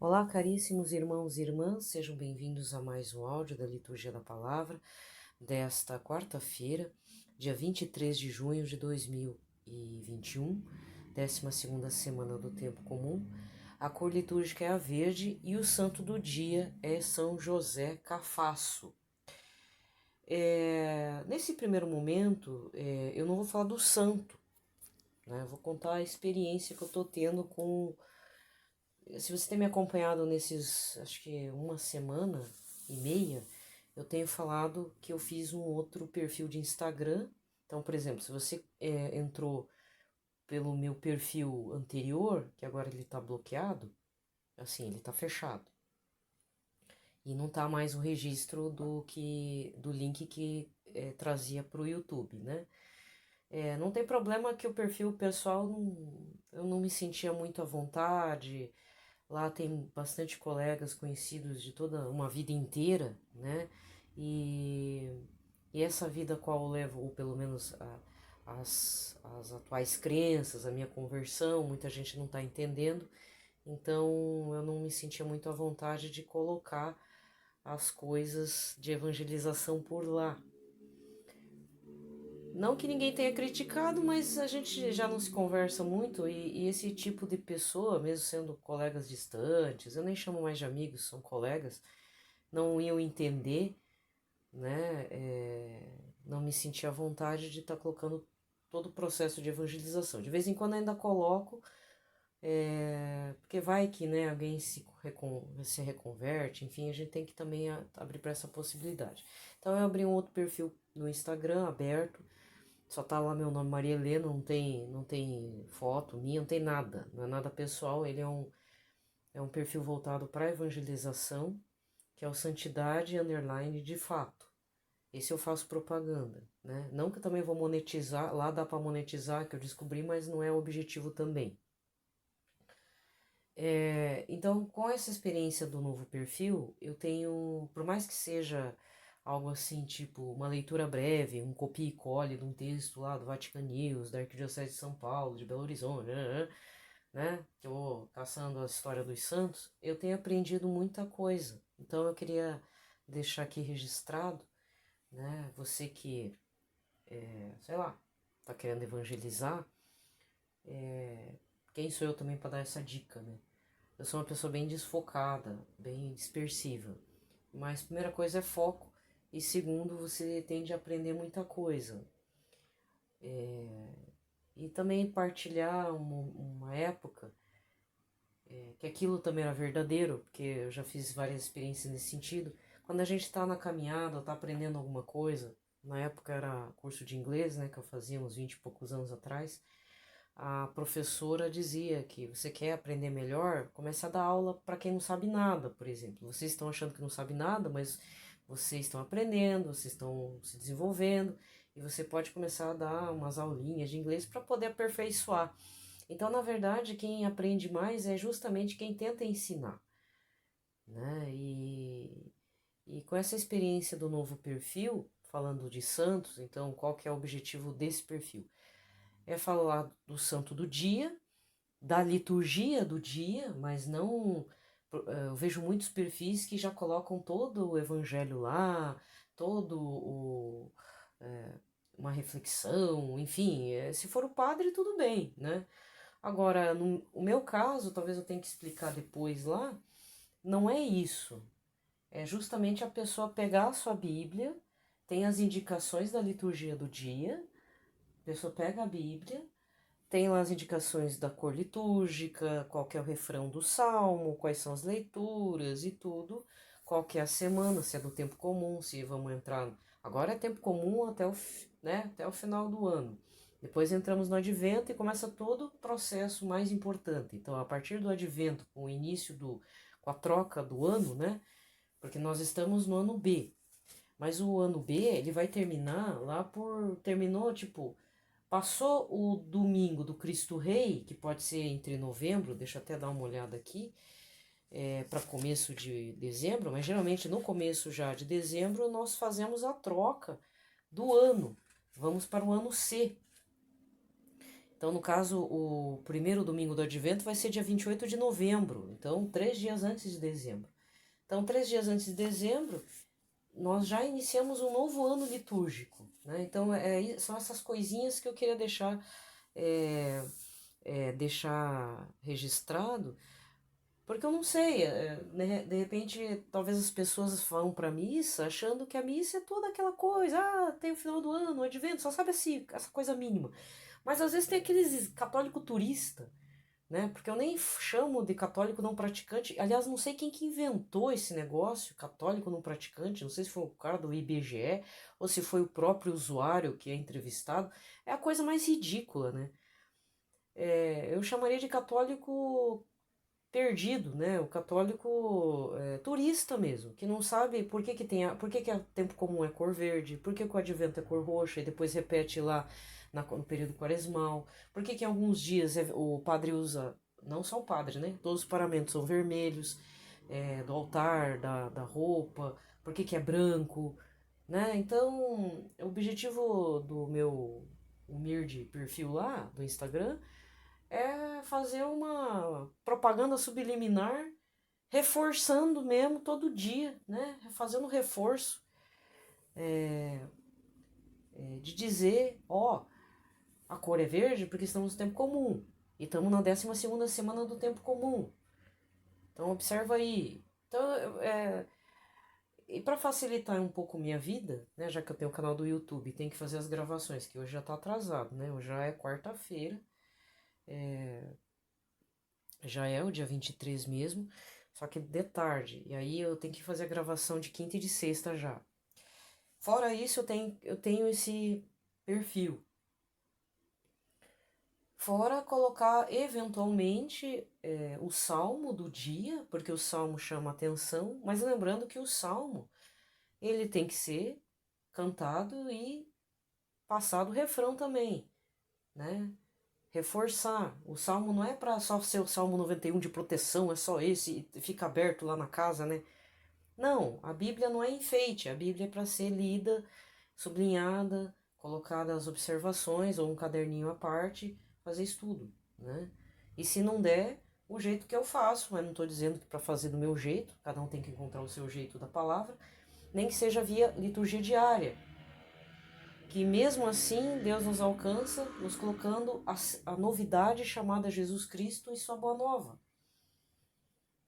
Olá, caríssimos irmãos e irmãs, sejam bem-vindos a mais um áudio da Liturgia da Palavra desta quarta-feira, dia 23 de junho de 2021, 12ª semana do Tempo Comum. A cor litúrgica é a verde e o santo do dia é São José Cafasso. Nesse primeiro momento, eu não vou falar do santo, né? Eu vou contar a experiência que eu estou tendo com. Se você tem me acompanhado nesses, acho que uma semana e meia, eu tenho falado que eu fiz um outro perfil de Instagram. Então, por exemplo, se você entrou pelo meu perfil anterior, que agora ele está bloqueado, assim, ele está fechado. E não tá mais o registro do link que trazia para o YouTube, né? Não tem problema que o perfil pessoal eu não me sentia muito à vontade. Lá tem bastante colegas conhecidos de toda uma vida inteira, né? E, e essa vida a qual eu levo, ou pelo menos as atuais crenças, a minha conversão, muita gente não está entendendo, então eu não me sentia muito à vontade de colocar as coisas de evangelização por lá. Não que ninguém tenha criticado, mas a gente já não se conversa muito e esse tipo de pessoa, mesmo sendo colegas distantes, eu nem chamo mais de amigos, são colegas, não iam entender, né? Não me sentia à vontade de estar colocando todo o processo de evangelização. De vez em quando ainda coloco, porque vai que, né, alguém se reconverte, enfim, a gente tem que também abrir para essa possibilidade. Então eu abri um outro perfil no Instagram aberto. Só tá lá meu nome, Maria Helena, não tem foto minha, não tem nada, não é nada pessoal. Ele é um perfil voltado para evangelização, que é o Santidade Underline de Fato. Esse eu faço propaganda, né? Não que eu também vou monetizar, lá dá para monetizar, que eu descobri, mas não é o objetivo também. Então, com essa experiência do novo perfil, eu tenho, por mais que seja algo assim, tipo uma leitura breve, um copia e cole de um texto lá do Vatican News, da Arquidiocese de São Paulo, de Belo Horizonte, né? Que eu vou caçando a história dos santos, eu tenho aprendido muita coisa. Então, eu queria deixar aqui registrado, né? Você que, sei lá, tá querendo evangelizar, quem sou eu também para dar essa dica, né? Eu sou uma pessoa bem desfocada, bem dispersiva. Mas primeira coisa é foco e segundo você tende a aprender muita coisa. E também partilhar uma época que aquilo também era verdadeiro, porque eu já fiz várias experiências nesse sentido. Quando a gente está na caminhada, está aprendendo alguma coisa, na época era curso de inglês, né, que eu fazia uns 20 e poucos anos atrás, a professora dizia que você quer aprender melhor, comece a dar aula para quem não sabe nada, por exemplo. Vocês estão achando que não sabe nada, mas vocês estão aprendendo, vocês estão se desenvolvendo e você pode começar a dar umas aulinhas de inglês para poder aperfeiçoar. Então, na verdade, quem aprende mais é justamente quem tenta ensinar, né? E com essa experiência do novo perfil, falando de santos, então qual que é o objetivo desse perfil? É falar do santo do dia, da liturgia do dia, mas não. Eu vejo muitos perfis que já colocam todo o evangelho lá, todo o. é, uma reflexão, enfim, se for o padre, tudo bem, né? Agora, no o meu caso, talvez eu tenha que explicar depois lá, não é isso. É justamente a pessoa pegar a sua Bíblia, tem as indicações da liturgia do dia, a pessoa pega a Bíblia, tem lá as indicações da cor litúrgica, qual que é o refrão do salmo, quais são as leituras e tudo, qual que é a semana, se é do tempo comum, se vamos entrar. Agora é tempo comum até o final do ano. Depois entramos no advento e começa todo o processo mais importante. Então, a partir do advento, com o início com a troca do ano, né? Porque nós estamos no ano B. Mas o ano B, ele vai terminar terminou, tipo, passou o domingo do Cristo Rei, que pode ser entre novembro, deixa eu até dar uma olhada aqui, para começo de dezembro, mas geralmente no começo já de dezembro nós fazemos a troca do ano. Vamos para o ano C. Então, no caso, o primeiro domingo do Advento vai ser dia 28 de novembro, então 3 dias antes de dezembro. Então, 3 dias antes de dezembro, nós já iniciamos um novo ano litúrgico, né? Então, são essas coisinhas que eu queria é, deixar registrado, porque eu não sei, de repente, talvez as pessoas vão para a missa achando que a missa é toda aquela coisa, tem o final do ano, o advento, só sabe assim, essa coisa mínima. Mas às vezes tem aqueles católico turista, né? Porque eu nem chamo de católico não praticante. Aliás, não sei quem que inventou esse negócio, católico não praticante, não sei se foi o cara do IBGE ou se foi o próprio usuário que é entrevistado. É a coisa mais ridícula, né? Eu chamaria de católico perdido, né? O católico turista mesmo, que não sabe por que que por que que o tempo comum é cor verde, por que que o advento é cor roxa e depois repete lá no período quaresmal, por que que em alguns dias o padre usa, não só o padre, né? Todos os paramentos são vermelhos, do altar, da roupa, por que que é branco, né? Então, o objetivo do meu humilde perfil lá do Instagram é fazer uma propaganda subliminar, reforçando mesmo todo dia, né? Fazendo reforço de dizer, a cor é verde porque estamos no tempo comum. E estamos na 12ª semana do tempo comum. Então observa aí. Então, e para facilitar um pouco minha vida, né, já que eu tenho o canal do YouTube, tem que fazer as gravações, que hoje já está atrasado, né? Hoje já é quarta-feira. Já é o dia 23 mesmo, só que de tarde. E aí eu tenho que fazer a gravação de quinta e de sexta já. Fora isso, eu tenho esse perfil. Fora colocar eventualmente o salmo do dia, porque o salmo chama atenção, mas lembrando que o salmo ele tem que ser cantado e passado o refrão também, né? Reforçar. O salmo não é para só ser o Salmo 91 de proteção, é só esse e fica aberto lá na casa, né? Não, a Bíblia não é enfeite, a Bíblia é para ser lida, sublinhada, colocada as observações ou um caderninho à parte, fazer estudo, né? E se não der, o jeito que eu faço, mas não estou dizendo que para fazer do meu jeito, cada um tem que encontrar o seu jeito da palavra, nem que seja via liturgia diária, que mesmo assim Deus nos alcança, nos colocando a novidade chamada Jesus Cristo e sua boa nova.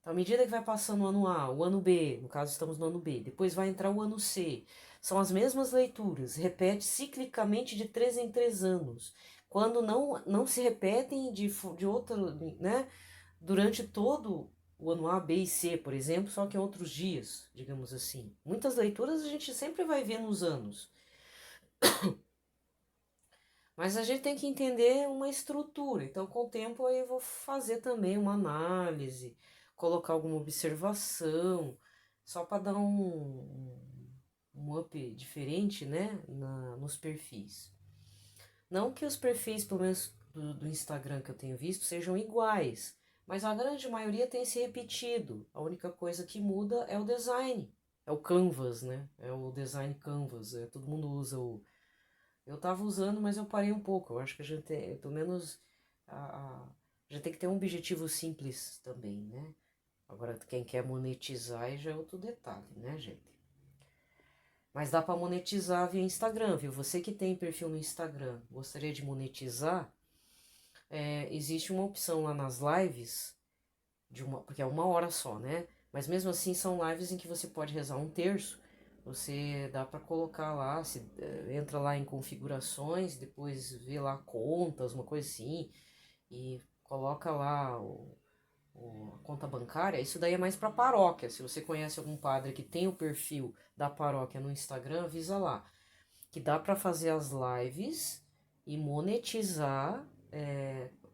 Então, à medida que vai passando o ano A, o ano B, no caso estamos no ano B, depois vai entrar o ano C, são as mesmas leituras, repete ciclicamente de 3 em 3 anos. Quando não se repetem de outro, né, durante todo o ano A, B e C, por exemplo, só que em outros dias, digamos assim. Muitas leituras a gente sempre vai ver nos anos. Mas a gente tem que entender uma estrutura. Então, com o tempo, aí eu vou fazer também uma análise, colocar alguma observação, só para dar um up diferente, né, nos perfis. Não que os perfis, pelo menos do Instagram que eu tenho visto, sejam iguais, mas a grande maioria tem se repetido. A única coisa que muda é o design, é o Canvas, né? É o design Canvas. Todo mundo usa o. Eu tava usando, mas eu parei um pouco. Eu acho que a gente tem, pelo menos, a gente tem que ter um objetivo simples também, né? Agora, quem quer monetizar aí já é outro detalhe, né, gente? Mas dá para monetizar via Instagram, viu? Você que tem perfil no Instagram, gostaria de monetizar, existe uma opção lá nas lives, porque é 1 hora só, né? Mas mesmo assim são lives em que você pode rezar um terço. Você dá para colocar lá, entra lá em configurações, depois vê lá contas, uma coisa assim, e coloca lá a conta bancária. Isso daí é mais para paróquia. Se você conhece algum padre que tem o perfil da paróquia no Instagram, avisa lá que dá para fazer as lives e monetizar,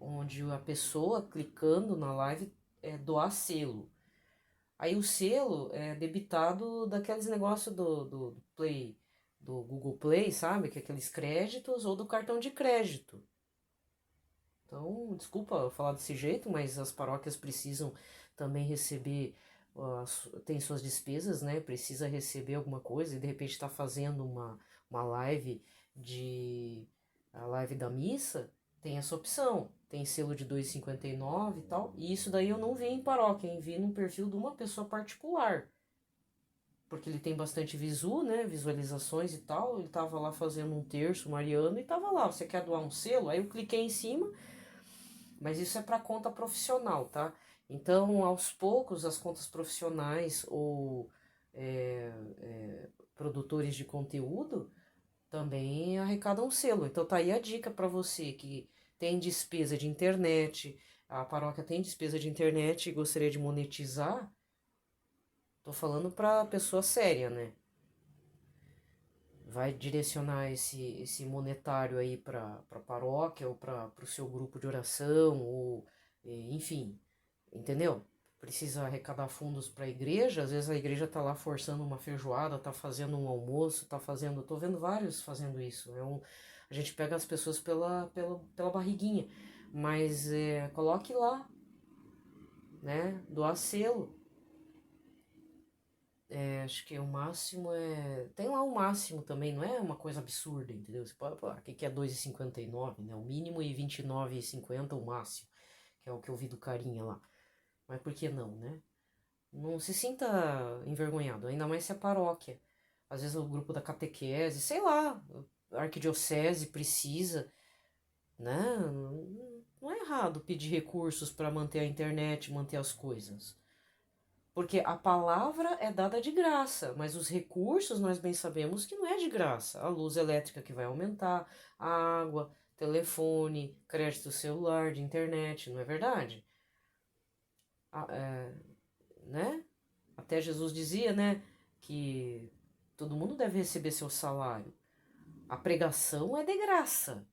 onde a pessoa clicando na live doar selo. Aí o selo é debitado daqueles negócios do Play, do Google Play, sabe? Que é aqueles créditos ou do cartão de crédito. Então, desculpa falar desse jeito, mas as paróquias precisam também receber, tem suas despesas, né? Precisa receber alguma coisa e de repente está fazendo uma live a live da missa. tem essa opção. Tem selo de 2,59 e tal. E isso daí eu não vi em paróquia, eu vi num perfil de uma pessoa particular. Porque ele tem bastante visu, né? Visualizações e tal. Ele tava lá fazendo um terço mariano e tava lá. Você quer doar um selo? Aí eu cliquei em cima, mas isso é para conta profissional, tá? Então, aos poucos, as contas profissionais ou produtores de conteúdo também arrecadam selo. Então tá aí a dica para você que tem despesa de internet, a paróquia tem despesa de internet e gostaria de monetizar. Tô falando para pessoa séria, né? Vai direcionar esse monetário aí para paróquia ou para o seu grupo de oração ou enfim, entendeu? Precisa arrecadar fundos para a igreja, às vezes a igreja tá lá forçando uma feijoada, tá fazendo um almoço, tá fazendo, tô vendo vários fazendo isso. A gente pega as pessoas pela barriguinha, mas coloque lá, né? Doar selo. Acho que o máximo é. Tem lá o máximo também, não é uma coisa absurda, entendeu? Você pode, pô, aqui que é 2,59, né? O mínimo e 29,50 o máximo, que é o que eu vi do carinha lá. Mas por que não, né? Não se sinta envergonhado, ainda mais se é paróquia. Às vezes o grupo da catequese, sei lá, a arquidiocese precisa, né? Não é errado pedir recursos para manter a internet, manter as coisas. Porque a palavra é dada de graça, mas os recursos nós bem sabemos que não é de graça. A luz elétrica que vai aumentar, a água, telefone, crédito celular, de internet, não é verdade? É, né? Até Jesus dizia, né, que todo mundo deve receber seu salário. A pregação é de graça,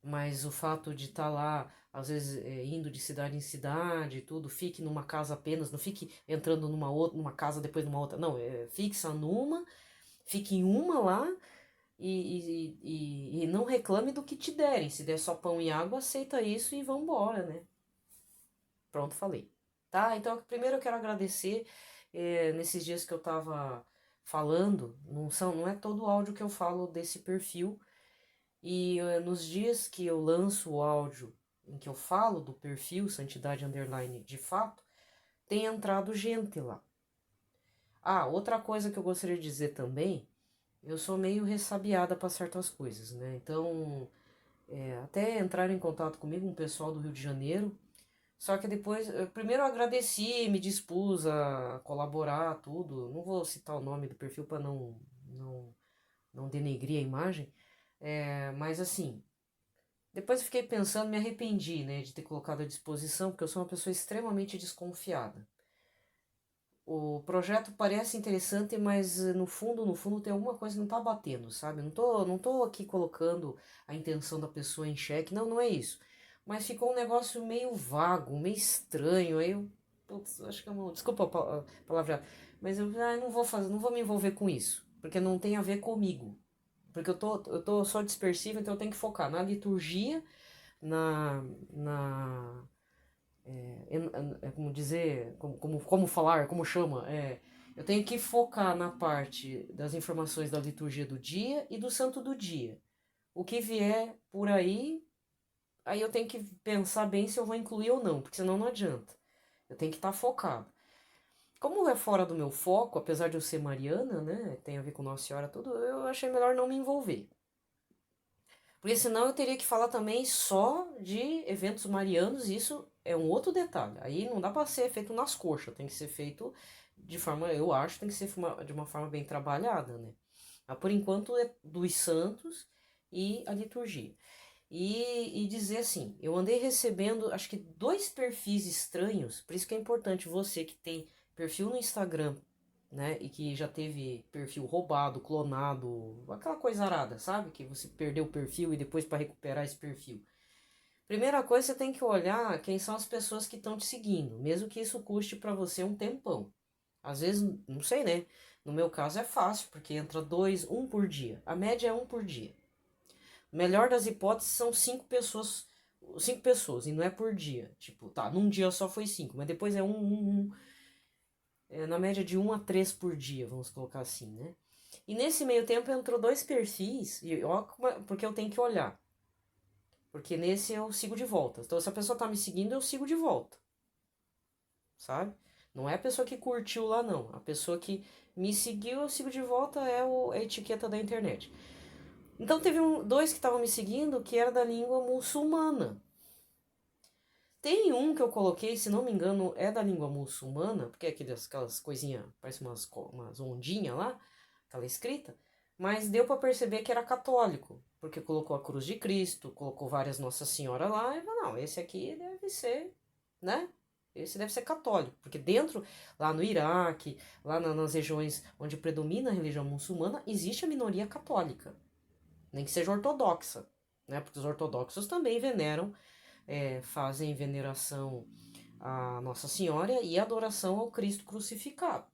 mas o fato de estar lá, às vezes indo de cidade em cidade, tudo, fique numa casa apenas, não fique entrando numa outra, numa casa depois numa outra, não, fixa numa, fique em uma lá e não reclame do que te derem. Se der só pão e água, aceita isso e vambora, né? Pronto, falei. Tá? Então, primeiro eu quero agradecer nesses dias que eu tava falando, não é todo o áudio que eu falo desse perfil, e nos dias que eu lanço o áudio em que eu falo do perfil Santidade Underline de fato, tem entrado gente lá. Ah, outra coisa que eu gostaria de dizer também, eu sou meio ressabiada para certas coisas, né? Então, até entraram em contato comigo um pessoal do Rio de Janeiro, só que depois, primeiro eu agradeci, me dispus a colaborar, tudo. Não vou citar o nome do perfil para não denegrir a imagem, mas assim, depois eu fiquei pensando, me arrependi, né, de ter colocado à disposição, porque eu sou uma pessoa extremamente desconfiada. O projeto parece interessante, mas no fundo tem alguma coisa que não tá batendo, sabe? Não tô aqui colocando a intenção da pessoa em xeque, não, não é isso. Mas ficou um negócio meio vago, meio estranho, aí eu, putz, acho que eu não, desculpa a palavra, mas eu não vou fazer, não vou me envolver com isso, porque não tem a ver comigo. Porque eu tô só dispersiva, então eu tenho que focar na liturgia, na, na como dizer, como falar, como chama, eu tenho que focar na parte das informações da liturgia do dia e do santo do dia. O que vier por aí eu tenho que pensar bem se eu vou incluir ou não, porque senão não adianta. Eu tenho que estar focado. Como é fora do meu foco, apesar de eu ser mariana, né, tem a ver com Nossa Senhora, tudo, eu achei melhor não me envolver. Porque senão eu teria que falar também só de eventos marianos, e isso é um outro detalhe. Aí não dá para ser feito nas coxas, tem que ser feito de forma, eu acho, tem que ser de uma forma bem trabalhada, né? Mas por enquanto é dos santos e a liturgia. E dizer assim, eu andei recebendo, acho que dois perfis estranhos, por isso que é importante você que tem perfil no Instagram, né, e que já teve perfil roubado, clonado, aquela coisa arada, sabe? Que você perdeu o perfil e depois para recuperar esse perfil. Primeira coisa, você tem que olhar quem são as pessoas que estão te seguindo, mesmo que isso custe para você um tempão. Às vezes, não sei, né? No meu caso é fácil, porque entra dois, um por dia. A média é um por dia. Melhor das hipóteses são cinco pessoas, e não é por dia. Tipo, tá, num dia só foi cinco, mas depois é um. Na média de 1 a 3 por dia, vamos colocar assim, né? E nesse meio tempo entrou dois perfis, porque eu tenho que olhar. Porque nesse eu sigo de volta. Então, se a pessoa tá me seguindo, eu sigo de volta. Sabe? Não é a pessoa que curtiu lá, não. A pessoa que me seguiu, eu sigo de volta, a etiqueta da internet. Então, teve dois que estavam me seguindo que era da língua muçulmana. Tem um que eu coloquei, se não me engano, é da língua muçulmana, porque é aquelas coisinhas, parece umas ondinhas lá, aquela escrita, mas deu para perceber que era católico, porque colocou a cruz de Cristo, colocou várias Nossa Senhora lá, e falou, não, esse aqui deve ser, né? Esse deve ser católico, porque dentro, lá no Iraque, lá nas regiões onde predomina a religião muçulmana, existe a minoria católica, nem que seja ortodoxa, né? Porque os ortodoxos também veneram, fazem veneração à Nossa Senhora e adoração ao Cristo crucificado,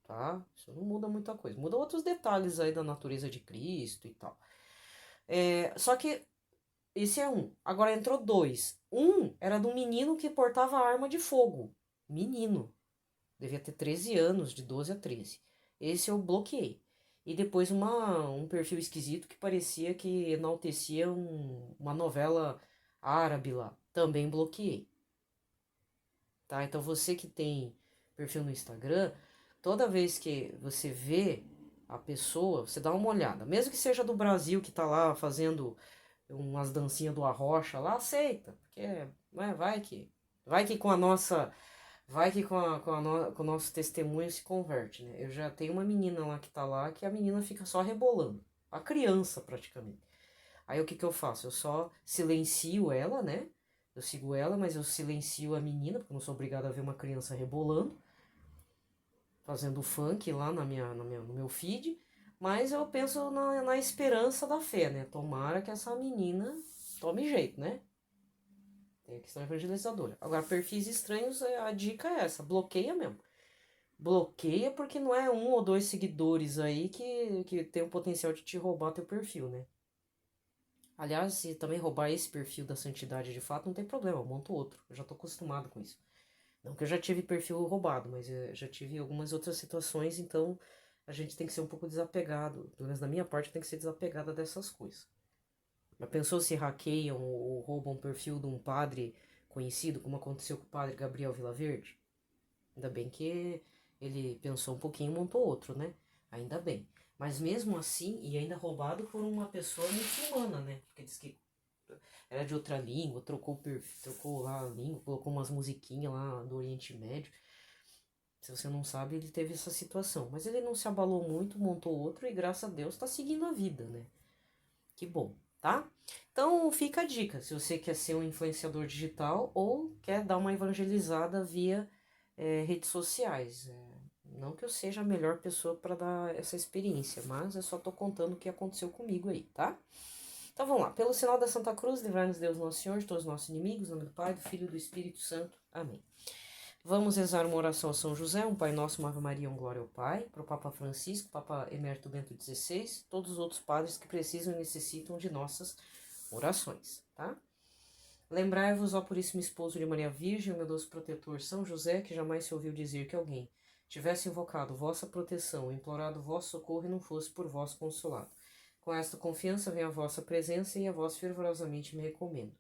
tá? Isso não muda muita coisa. Muda outros detalhes aí da natureza de Cristo e tal. Só que esse é um. Agora entrou dois. Um era de um menino que portava arma de fogo. Menino. Devia ter 13 anos, de 12 a 13. Esse eu bloqueei. E depois um perfil esquisito que parecia que enaltecia uma novela árabe lá. Também bloqueei. Tá? Então você que tem perfil no Instagram, toda vez que você vê a pessoa, você dá uma olhada. Mesmo que seja do Brasil, que tá lá fazendo umas dancinhas do Arrocha lá, aceita. Porque vai que com a nossa. Vai que com o nosso testemunho se converte, né? Eu já tenho uma menina lá que tá lá, que a menina fica só rebolando. A criança, praticamente. Aí o que eu faço? Eu só silencio ela, né? Eu sigo ela, mas eu silencio a menina, porque eu não sou obrigada a ver uma criança rebolando, fazendo funk lá no meu feed. Mas eu penso na esperança da fé, né? Tomara que essa menina tome jeito, né? Tem a questão evangelizadora. Agora, perfis estranhos, a dica é essa, bloqueia mesmo. Bloqueia porque não é um ou dois seguidores aí que tem o potencial de te roubar teu perfil, né? Aliás, se também roubar esse perfil da santidade de fato, não tem problema, eu monto outro. Eu já tô acostumado com isso. Não que eu já tive perfil roubado, mas eu já tive algumas outras situações, então a gente tem que ser um pouco desapegado. Pelo menos da minha parte, tem que ser desapegada dessas coisas. Mas pensou se hackeiam ou roubam o perfil de um padre conhecido, como aconteceu com o padre Gabriel Vilaverde? Ainda bem que ele pensou um pouquinho e montou outro, né? Ainda bem. Mas mesmo assim, e ainda roubado por uma pessoa muçulmana, né? Porque diz que era de outra língua, trocou lá a língua, colocou umas musiquinhas lá do Oriente Médio. Se você não sabe, ele teve essa situação. Mas ele não se abalou muito, montou outro e graças a Deus tá seguindo a vida, né? Que bom, tá? Então fica a dica, se você quer ser um influenciador digital ou quer dar uma evangelizada via redes sociais. Não que eu seja a melhor pessoa para dar essa experiência, mas eu só tô contando o que aconteceu comigo aí, tá? Então vamos lá. Pelo sinal da Santa Cruz, livrai-nos Deus Nosso Senhor de todos os nossos inimigos, em nome do Pai, do Filho e do Espírito Santo. Amém. Vamos rezar uma oração a São José, um Pai Nosso, uma Ave Maria, um Glória ao Pai, para o Papa Francisco, Papa Emérito Bento XVI, todos os outros padres que precisam e necessitam de nossas orações, tá? Lembrai-vos, ó Puríssimo Esposo de Maria Virgem, o meu doce protetor São José, que jamais se ouviu dizer que alguém tivesse invocado vossa proteção, implorado vosso socorro e não fosse por vós consolado. Com esta confiança vem a vossa presença e a vós fervorosamente me recomendo.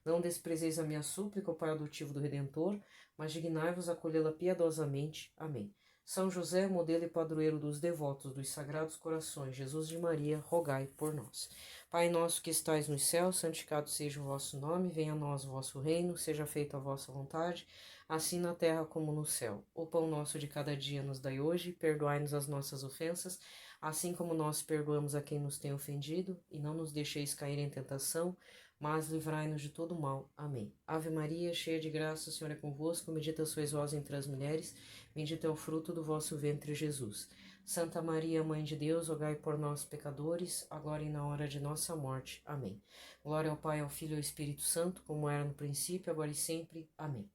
Não desprezeis a minha súplica, ó Pai adotivo do Redentor, mas dignai-vos acolhê-la piedosamente. Amém. São José, modelo e padroeiro dos devotos dos Sagrados Corações, Jesus de Maria, rogai por nós. Pai nosso que estais nos céus, santificado seja o vosso nome, venha a nós o vosso reino, seja feita a vossa vontade, assim na terra como no céu. O pão nosso de cada dia nos dai hoje, perdoai-nos as nossas ofensas, assim como nós perdoamos a quem nos tem ofendido, e não nos deixeis cair em tentação, mas livrai-nos de todo mal. Amém. Ave Maria, cheia de graça, o Senhor é convosco, bendita sois vós entre as mulheres, bendito é o fruto do vosso ventre, Jesus. Santa Maria, Mãe de Deus, rogai por nós, pecadores, agora e na hora de nossa morte. Amém. Glória ao Pai, ao Filho e ao Espírito Santo, como era no princípio, agora e sempre. Amém.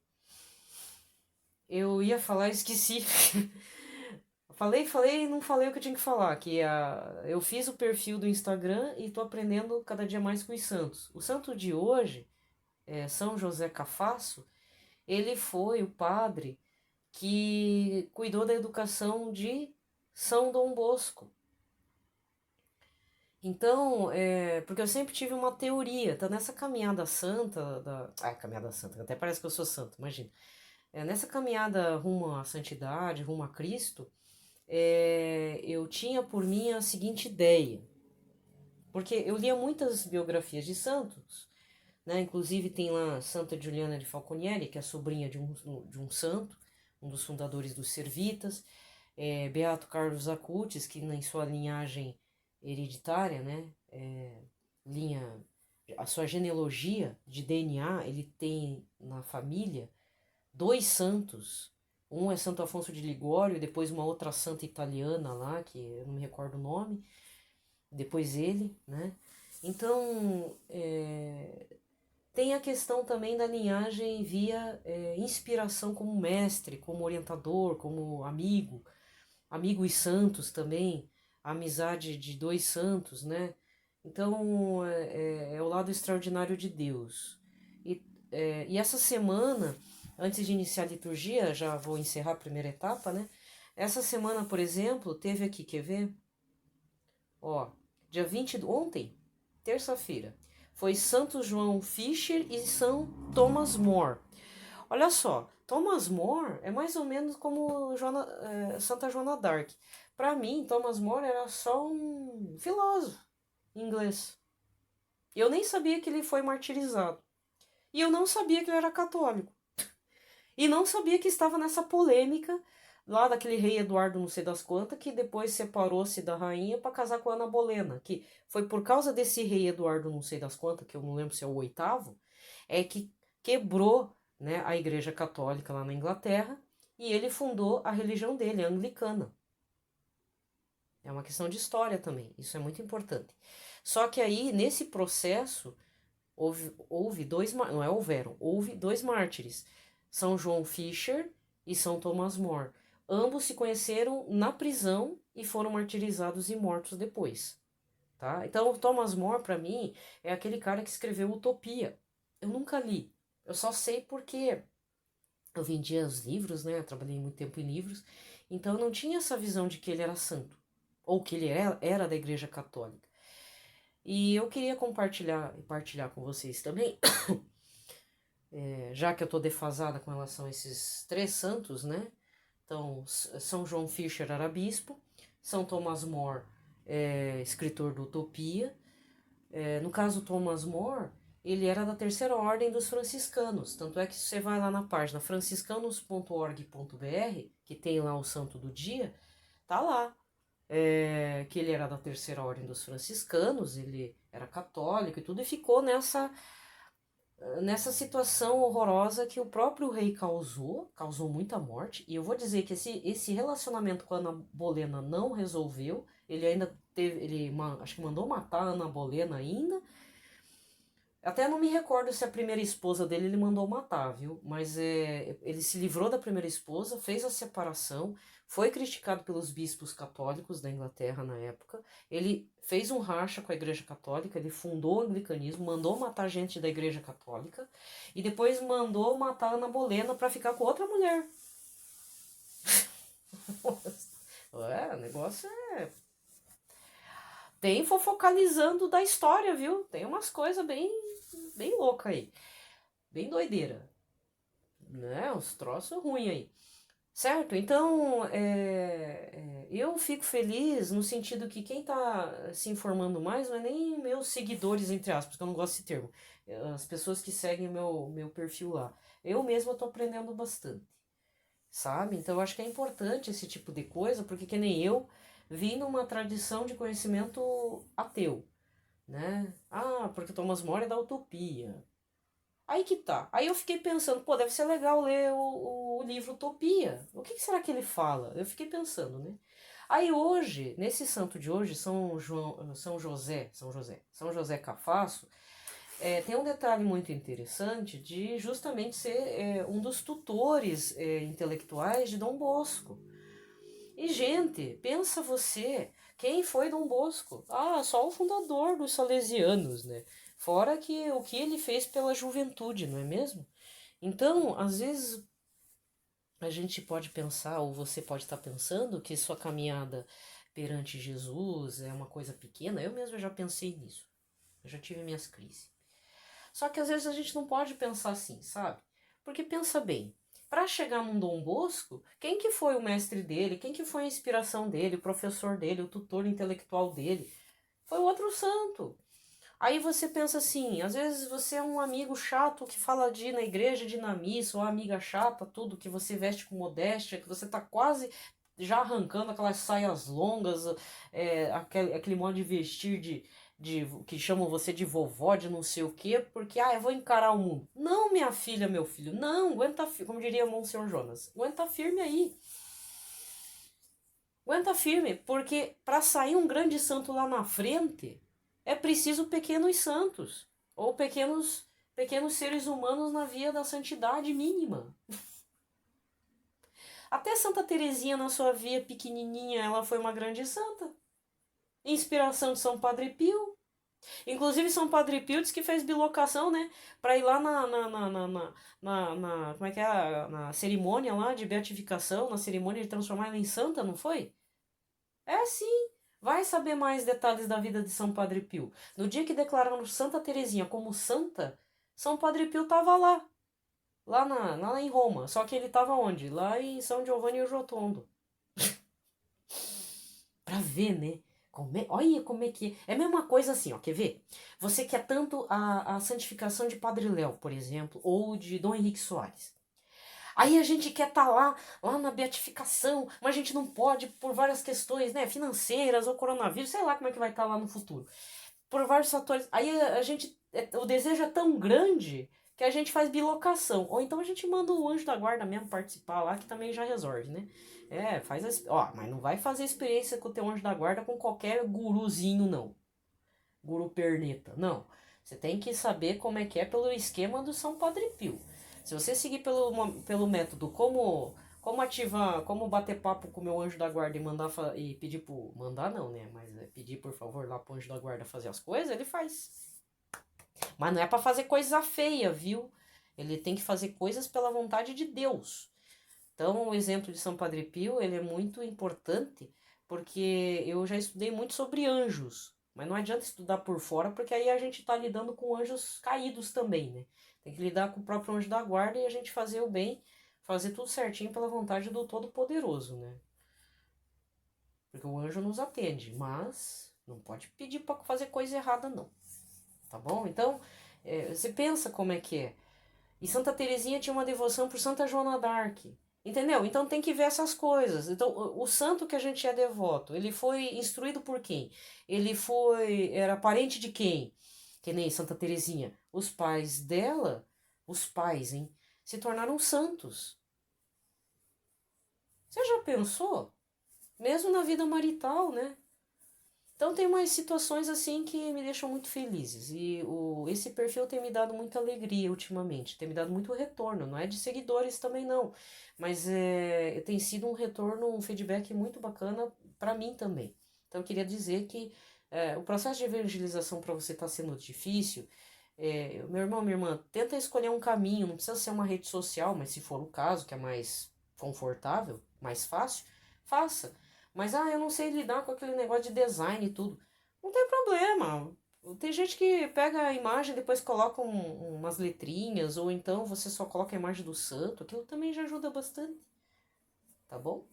Eu ia falar e esqueci. Falei e não falei o que eu tinha que falar, eu fiz o perfil do Instagram e tô aprendendo cada dia mais com os santos. O santo de hoje, São José Cafasso, ele foi o padre que cuidou da educação de São Dom Bosco. Então, porque eu sempre tive uma teoria, tá nessa caminhada santa, caminhada santa, até parece que eu sou santo, imagina. Nessa caminhada rumo à santidade, rumo a Cristo, eu tinha por mim a seguinte ideia, porque eu lia muitas biografias de santos, né? Inclusive tem lá Santa Giuliana de Falconieri, que é a sobrinha de um santo, um dos fundadores dos Servitas, Beato Carlos Acutis, que em sua linhagem hereditária, né, a sua genealogia de DNA, ele tem na família dois santos. Um é Santo Afonso de Ligório, depois uma outra santa italiana lá, que eu não me recordo o nome, depois ele, né? Então, tem a questão também da linhagem via inspiração como mestre, como orientador, como amigo e santos também, a amizade de dois santos, né? Então, é o lado extraordinário de Deus. E essa semana, antes de iniciar a liturgia, já vou encerrar a primeira etapa, né? Essa semana, por exemplo, teve aqui, quer ver? Ó, dia 20, ontem, terça-feira, foi Santo João Fisher e São Thomas More. Olha só, Thomas More é mais ou menos como Santa Joana d'Arc. Para mim, Thomas More era só um filósofo inglês. Eu nem sabia que ele foi martirizado. E eu não sabia que ele era católico. E não sabia que estava nessa polêmica lá daquele rei Eduardo não sei das quantas, que depois separou-se da rainha para casar com a Ana Bolena. Que foi por causa desse rei Eduardo não sei das quantas, que eu não lembro se é o oitavo, que quebrou, né, a Igreja Católica lá na Inglaterra, e ele fundou a religião dele, a anglicana. É uma questão de história também, isso é muito importante. Só que aí, nesse processo, houve dois, não é houve dois mártires, São João Fisher e São Thomas More. Ambos se conheceram na prisão e foram martirizados e mortos depois. Tá? Então, o Thomas More, para mim, é aquele cara que escreveu Utopia. Eu nunca li, eu só sei porque eu vendia os livros, né? Eu trabalhei muito tempo em livros, então eu não tinha essa visão de que ele era santo, ou que ele era da Igreja Católica. E eu queria compartilhar e partilhar com vocês também, já que eu estou defasada com relação a esses três santos, né? Então, São João Fisher era bispo, São Thomas More, escritor do Utopia. No caso, Thomas More, ele era da Terceira Ordem dos Franciscanos. Tanto é que você vai lá na página franciscanos.org.br, que tem lá o santo do dia, tá lá. Que ele era da Terceira Ordem dos Franciscanos, ele era católico e tudo, e ficou nessa situação horrorosa que o próprio rei causou muita morte. E eu vou dizer que esse relacionamento com a Ana Bolena não resolveu. Ele ainda teve, acho que mandou matar a Ana Bolena ainda. Até não me recordo se a primeira esposa dele ele mandou matar, viu? Mas ele se livrou da primeira esposa, fez a separação, foi criticado pelos bispos católicos da Inglaterra na época. Ele fez um racha com a Igreja Católica, ele fundou o anglicanismo, mandou matar gente da Igreja Católica e depois mandou matar Ana Bolena para ficar com outra mulher. O negócio é... Tem fofocalizando da história, viu? Tem umas coisas bem loucas aí. Bem doideira. Né? Uns troços ruins aí. Certo? Então, eu fico feliz no sentido que quem está se informando mais não é nem meus seguidores, entre aspas, porque eu não gosto desse termo. As pessoas que seguem meu perfil lá. Eu mesma estou aprendendo bastante, sabe? Então, eu acho que é importante esse tipo de coisa, porque que nem eu vim numa tradição de conhecimento ateu, né? Ah, porque Thomas More é da utopia. Aí que tá. Aí eu fiquei pensando, pô, deve ser legal ler o livro Utopia. O que será que ele fala? Eu fiquei pensando, né? Aí hoje, nesse santo de hoje, São José Cafasso, tem um detalhe muito interessante de justamente ser um dos tutores intelectuais de Dom Bosco. E, gente, pensa você, quem foi Dom Bosco? Ah, só o fundador dos Salesianos, né? Fora que o que ele fez pela juventude, não é mesmo? Então, às vezes a gente pode pensar, ou você pode estar pensando, que sua caminhada perante Jesus é uma coisa pequena. Eu mesmo já pensei nisso. Eu já tive minhas crises. Só que às vezes a gente não pode pensar assim, sabe? Porque pensa bem, para chegar num Dom Bosco, quem que foi o mestre dele? Quem que foi a inspiração dele, o professor dele, o tutor intelectual dele? Foi o outro santo. Aí você pensa assim, às vezes você é um amigo chato que fala de ir na igreja, de ir na missa, ou amiga chata, tudo, que você veste com modéstia, que você tá quase já arrancando aquelas saias longas, aquele modo de vestir que chamam você de vovó, de não sei o quê, porque, eu vou encarar o mundo. Não, minha filha, meu filho, não, aguenta firme, como diria Monsenhor Jonas, aguenta firme aí. Aguenta firme, porque para sair um grande santo lá na frente, é preciso pequenos santos, ou pequenos seres humanos na via da santidade mínima. Até Santa Teresinha, na sua via pequenininha, ela foi uma grande santa. Inspiração de São Padre Pio. Inclusive, São Padre Pio disse que fez bilocação, né? Pra ir lá como é que é? Na cerimônia lá de beatificação, na cerimônia de transformar ela em santa, não foi? É sim. Vai saber mais detalhes da vida de São Padre Pio. No dia que declararam Santa Teresinha como santa, São Padre Pio estava lá em Roma. Só que ele estava onde? Lá em São Giovanni Rotondo. Pra ver, né? Olha como é que é. É a mesma coisa assim, ó. Quer ver? Você quer tanto a santificação de Padre Léo, por exemplo, ou de Dom Henrique Soares. Aí a gente quer estar lá na beatificação, mas a gente não pode por várias questões, né, financeiras ou coronavírus, sei lá como é que vai estar lá no futuro. Por vários fatores. Aí a gente, o desejo é tão grande que a gente faz bilocação. Ou então a gente manda o anjo da guarda mesmo participar lá, que também já resolve, né? Mas não vai fazer experiência com o teu anjo da guarda com qualquer guruzinho, não. Guru perneta, não. Você tem que saber como é que é pelo esquema do São Padre Pio. Se você seguir pelo método como ativar, como bater papo com o meu anjo da guarda e e pedir pro. Mandar não, né? Mas pedir por favor lá pro anjo da guarda fazer as coisas, ele faz. Mas não é para fazer coisa feia, viu? Ele tem que fazer coisas pela vontade de Deus. Então, o exemplo de São Padre Pio, ele é muito importante, porque eu já estudei muito sobre anjos, mas não adianta estudar por fora, porque aí a gente está lidando com anjos caídos também, né? Tem que lidar com o próprio anjo da guarda e a gente fazer o bem, fazer tudo certinho pela vontade do Todo-Poderoso, né? Porque o anjo nos atende, mas não pode pedir para fazer coisa errada, não. Tá bom? Então, você pensa como é que é. E Santa Teresinha tinha uma devoção por Santa Joana d'Arc. Entendeu? Então tem que ver essas coisas. Então, o santo que a gente é devoto, ele foi instruído por quem? Era parente de quem? Que nem Santa Teresinha. Os pais dela, os pais, hein, se tornaram santos. Você já pensou? Mesmo na vida marital, né? Então tem umas situações assim que me deixam muito felizes. E esse perfil tem me dado muita alegria ultimamente. Tem me dado muito retorno. Não é de seguidores também não. Mas tem sido um retorno, um feedback muito bacana para mim também. Então eu queria dizer que o processo de evangelização para você está sendo difícil. Meu irmão, minha irmã, tenta escolher um caminho. Não precisa ser uma rede social, mas se for o caso, que é mais confortável, mais fácil, faça. Mas, eu não sei lidar com aquele negócio de design e tudo. Não tem problema. Tem gente que pega a imagem e depois coloca umas letrinhas, ou então você só coloca a imagem do santo. Aquilo também já ajuda bastante. Tá bom?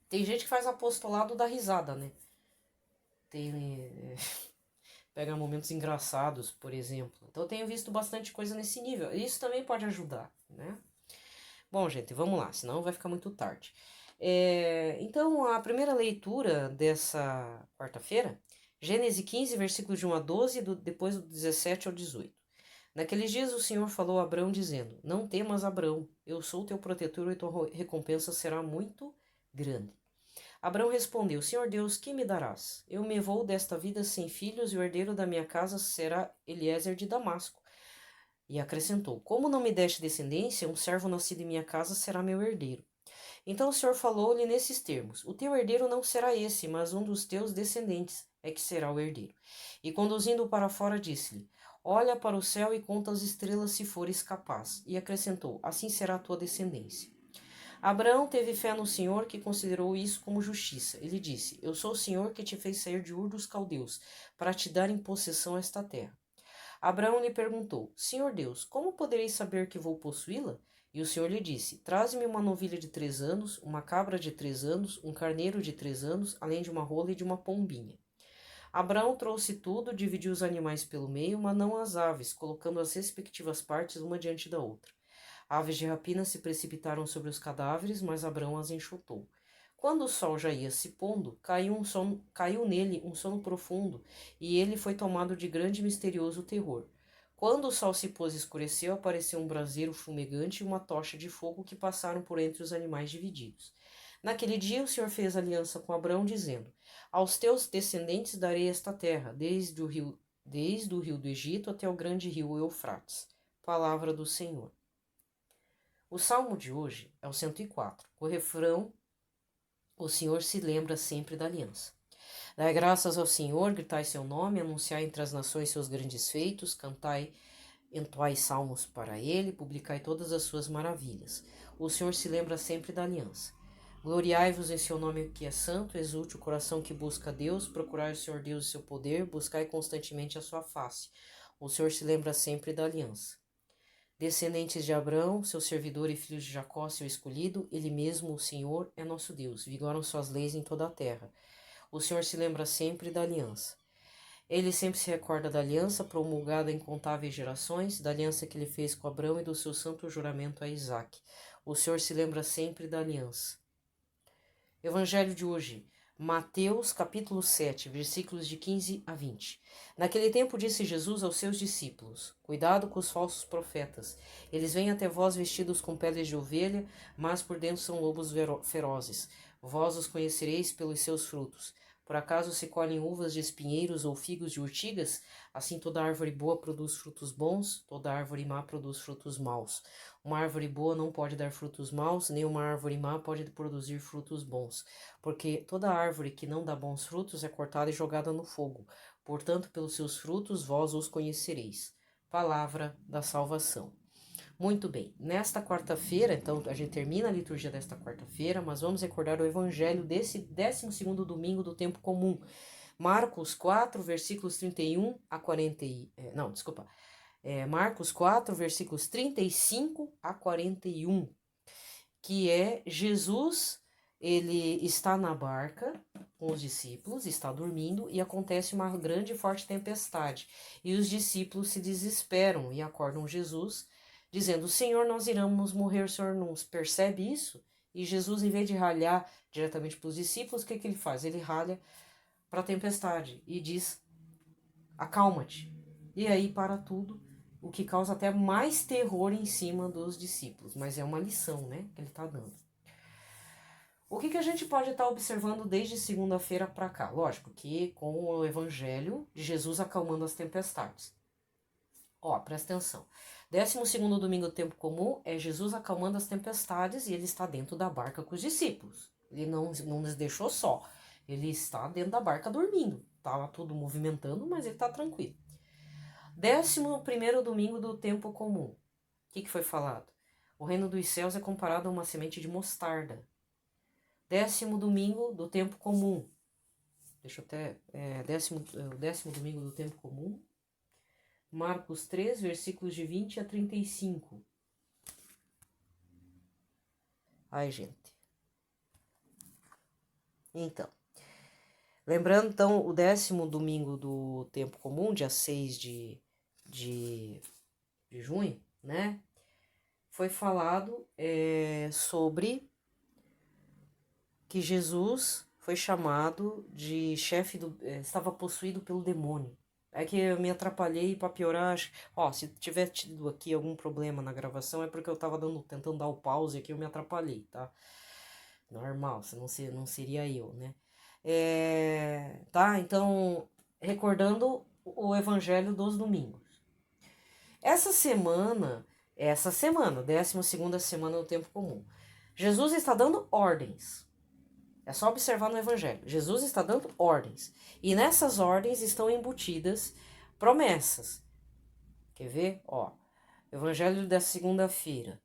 Tem gente que faz apostolado da risada, né? Pega momentos engraçados, por exemplo. Então eu tenho visto bastante coisa nesse nível. Isso também pode ajudar, né? Bom, gente, vamos lá, senão vai ficar muito tarde. Então, a primeira leitura dessa quarta-feira, Gênesis 15, versículos de 1 a 12, depois do 17 ao 18. Naqueles dias o Senhor falou a Abrão, dizendo: Não temas, Abrão, eu sou teu protetor e tua recompensa será muito grande. Abrão respondeu: Senhor Deus, que me darás? Eu me vou desta vida sem filhos e o herdeiro da minha casa será Eliezer de Damasco. E acrescentou: Como não me deste descendência, um servo nascido em minha casa será meu herdeiro. Então o Senhor falou-lhe nesses termos: O teu herdeiro não será esse, mas um dos teus descendentes é que será o herdeiro. E conduzindo-o para fora, disse-lhe: Olha para o céu e conta as estrelas, se fores capaz. E acrescentou: Assim será a tua descendência. Abraão teve fé no Senhor, que considerou isso como justiça. Ele disse: Eu sou o Senhor que te fez sair de Ur dos Caldeus, para te dar em possessão esta terra. Abraão lhe perguntou: Senhor Deus, como poderei saber que vou possuí-la? E o Senhor lhe disse: Traze-me uma novilha de 3 anos, uma cabra de 3 anos, um carneiro de 3 anos, além de uma rola e de uma pombinha. Abraão trouxe tudo, dividiu os animais pelo meio, mas não as aves, colocando as respectivas partes uma diante da outra. Aves de rapina se precipitaram sobre os cadáveres, mas Abraão as enxutou. Quando o sol já ia se pondo, caiu nele um sono profundo, e ele foi tomado de grande e misterioso terror. Quando o sol se pôs e escureceu, apareceu um braseiro fumegante e uma tocha de fogo que passaram por entre os animais divididos. Naquele dia o Senhor fez aliança com Abraão, dizendo: Aos teus descendentes darei esta terra, desde o rio do Egito até o grande rio Eufrates. Palavra do Senhor. O salmo de hoje é o 104. O refrão: O Senhor se lembra sempre da aliança. Dai graças ao Senhor, gritai seu nome, anunciai entre as nações seus grandes feitos, cantai, entoai salmos para ele, publicai todas as suas maravilhas. O Senhor se lembra sempre da aliança. Gloriai-vos em seu nome que é santo, exulte o coração que busca a Deus, procurai o Senhor Deus e seu poder, buscai constantemente a sua face. O Senhor se lembra sempre da aliança. Descendentes de Abraão, seu servidor e filhos de Jacó, seu escolhido, ele mesmo, o Senhor, é nosso Deus. Vigoram suas leis em toda a terra. O Senhor se lembra sempre da aliança. Ele sempre se recorda da aliança promulgada em incontáveis gerações, da aliança que ele fez com Abraão e do seu santo juramento a Isaque. O Senhor se lembra sempre da aliança. Evangelho de hoje, Mateus capítulo 7, versículos de 15 a 20. Naquele tempo disse Jesus aos seus discípulos: Cuidado com os falsos profetas. Eles vêm até vós vestidos com peles de ovelha, mas por dentro são lobos ferozes. Vós os conhecereis pelos seus frutos. Por acaso se colhem uvas de espinheiros ou figos de urtigas? Assim toda árvore boa produz frutos bons, toda árvore má produz frutos maus. Uma árvore boa não pode dar frutos maus, nem uma árvore má pode produzir frutos bons. Porque toda árvore que não dá bons frutos é cortada e jogada no fogo. Portanto, pelos seus frutos vós os conhecereis. Palavra da salvação. Muito bem, nesta quarta-feira, então a gente termina a liturgia desta quarta-feira, mas vamos recordar o evangelho desse 12º domingo do tempo comum. Marcos 4, versículos 31 a 40, Marcos 4, versículos 35 a 41, que é Jesus, ele está na barca com os discípulos, está dormindo e acontece uma grande e forte tempestade. E os discípulos se desesperam e acordam Jesus, dizendo: Senhor, nós iremos morrer, o Senhor não percebe isso? E Jesus, em vez de ralhar diretamente para os discípulos, o que ele faz? Ele ralha para a tempestade e diz: acalma-te. E aí para tudo, o que causa até mais terror em cima dos discípulos. Mas é uma lição, né, que ele está dando. O que a gente pode estar observando desde segunda-feira para cá? Lógico que com o evangelho de Jesus acalmando as tempestades. Ó, presta atenção. 12º domingo do tempo comum é Jesus acalmando as tempestades e ele está dentro da barca com os discípulos. Ele não nos deixou só. Ele está dentro da barca dormindo. Estava tudo movimentando, mas ele está tranquilo. 11º domingo do tempo comum. O que foi falado? O reino dos céus é comparado a uma semente de mostarda. 10º domingo do tempo comum. Deixa eu até... o 10º domingo do tempo comum. Marcos 3, versículos de 20 a 35. Ai, gente. Então, lembrando, então, o 10º domingo do tempo comum, dia 6 de junho, né? Foi falado sobre que Jesus foi chamado de chefe estava possuído pelo demônio. É que eu me atrapalhei para piorar. Ó, se tiver tido aqui algum problema na gravação é porque eu tava tentando dar o pause aqui, eu me atrapalhei, tá? Normal, não seria eu, né? Tá, então, recordando o evangelho dos domingos. Essa semana, 12ª semana do tempo comum, Jesus está dando ordens. É só observar no evangelho. Jesus está dando ordens. E nessas ordens estão embutidas promessas. Quer ver? Ó, evangelho da segunda-feira.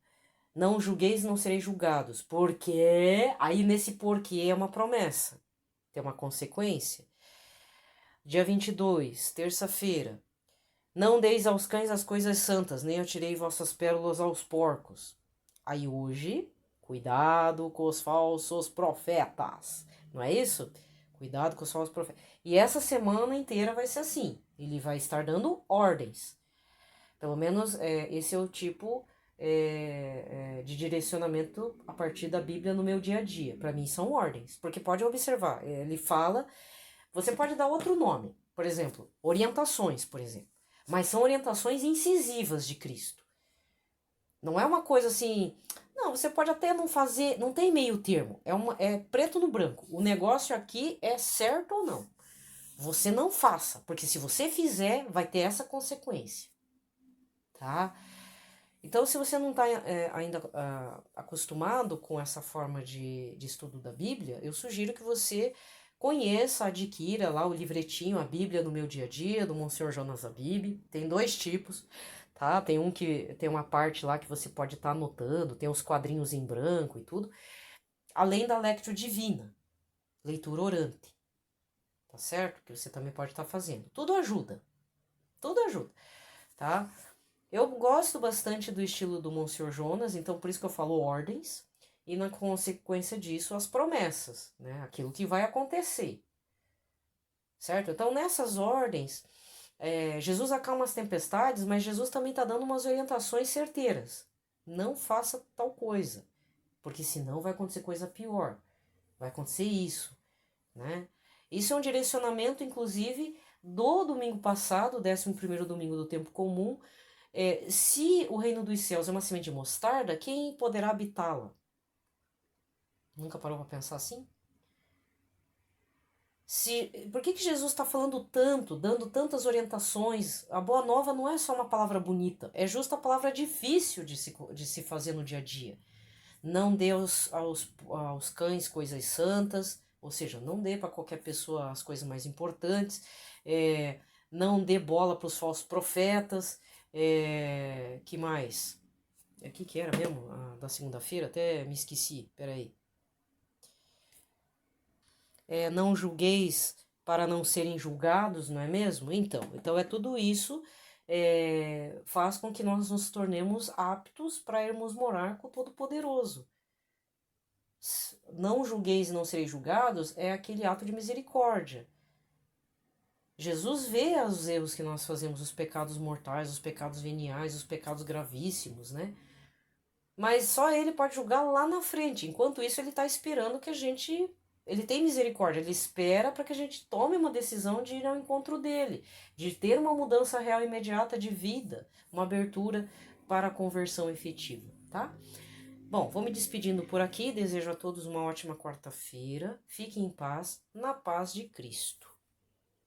Não julgueis, não sereis julgados. Porque, aí nesse porquê é uma promessa, tem uma consequência. Dia 22, terça-feira. Não deis aos cães as coisas santas, nem atirei vossas pérolas aos porcos. Aí hoje, cuidado com os falsos profetas. Não é isso? Cuidado com os falsos profetas. E essa semana inteira vai ser assim. Ele vai estar dando ordens. Pelo menos esse é o tipo de direcionamento a partir da Bíblia no meu dia a dia. Para mim são ordens. Porque pode observar, ele fala, você pode dar outro nome. Por exemplo, orientações, por exemplo. Mas são orientações incisivas de Cristo. Não é uma coisa assim. Não, você pode até não fazer. Não tem meio termo. É preto no branco. O negócio aqui é certo ou não. Você não faça. Porque se você fizer, vai ter essa consequência. Tá? Então, se você não está ainda acostumado com essa forma de estudo da Bíblia, eu sugiro que você conheça, adquira lá o livretinho, a Bíblia no meu dia a dia, do Monsenhor Jonas Abib. Tem 2 tipos, tá? Tem um que tem uma parte lá que você pode estar anotando, tem os quadrinhos em branco e tudo. Além da Lectio Divina, leitura orante, tá certo? Que você também pode estar fazendo. Tudo ajuda, tá? Eu gosto bastante do estilo do Monsenhor Jonas, então por isso que eu falo ordens, e na consequência disso as promessas, né? Aquilo que vai acontecer, certo? Então nessas ordens, Jesus acalma as tempestades, mas Jesus também está dando umas orientações certeiras. Não faça tal coisa, porque senão vai acontecer coisa pior, vai acontecer isso, né? Isso é um direcionamento, inclusive, do domingo passado, o 11º domingo do tempo comum. Se o reino dos céus é uma semente de mostarda, quem poderá habitá-la? Nunca parou para pensar assim? Por que Jesus está falando tanto, dando tantas orientações? A boa nova não é só uma palavra bonita, é justa a palavra difícil de se fazer no dia a dia. Não dê aos cães coisas santas, ou seja, não dê para qualquer pessoa as coisas mais importantes, não dê bola para os falsos profetas, que mais? O que era mesmo? Da segunda-feira? Até me esqueci, peraí. Não julgueis para não serem julgados, não é mesmo? Então é tudo isso faz com que nós nos tornemos aptos para irmos morar com o Todo-Poderoso. Não julgueis e não sereis julgados é aquele ato de misericórdia. Jesus vê os erros que nós fazemos, os pecados mortais, os pecados veniais, os pecados gravíssimos, né? Mas só ele pode julgar lá na frente. Enquanto isso, ele está esperando que a gente... Ele tem misericórdia, ele espera para que a gente tome uma decisão de ir ao encontro dele, de ter uma mudança real imediata de vida, uma abertura para a conversão efetiva, tá? Bom, vou me despedindo por aqui, desejo a todos uma ótima quarta-feira, fiquem em paz, na paz de Cristo.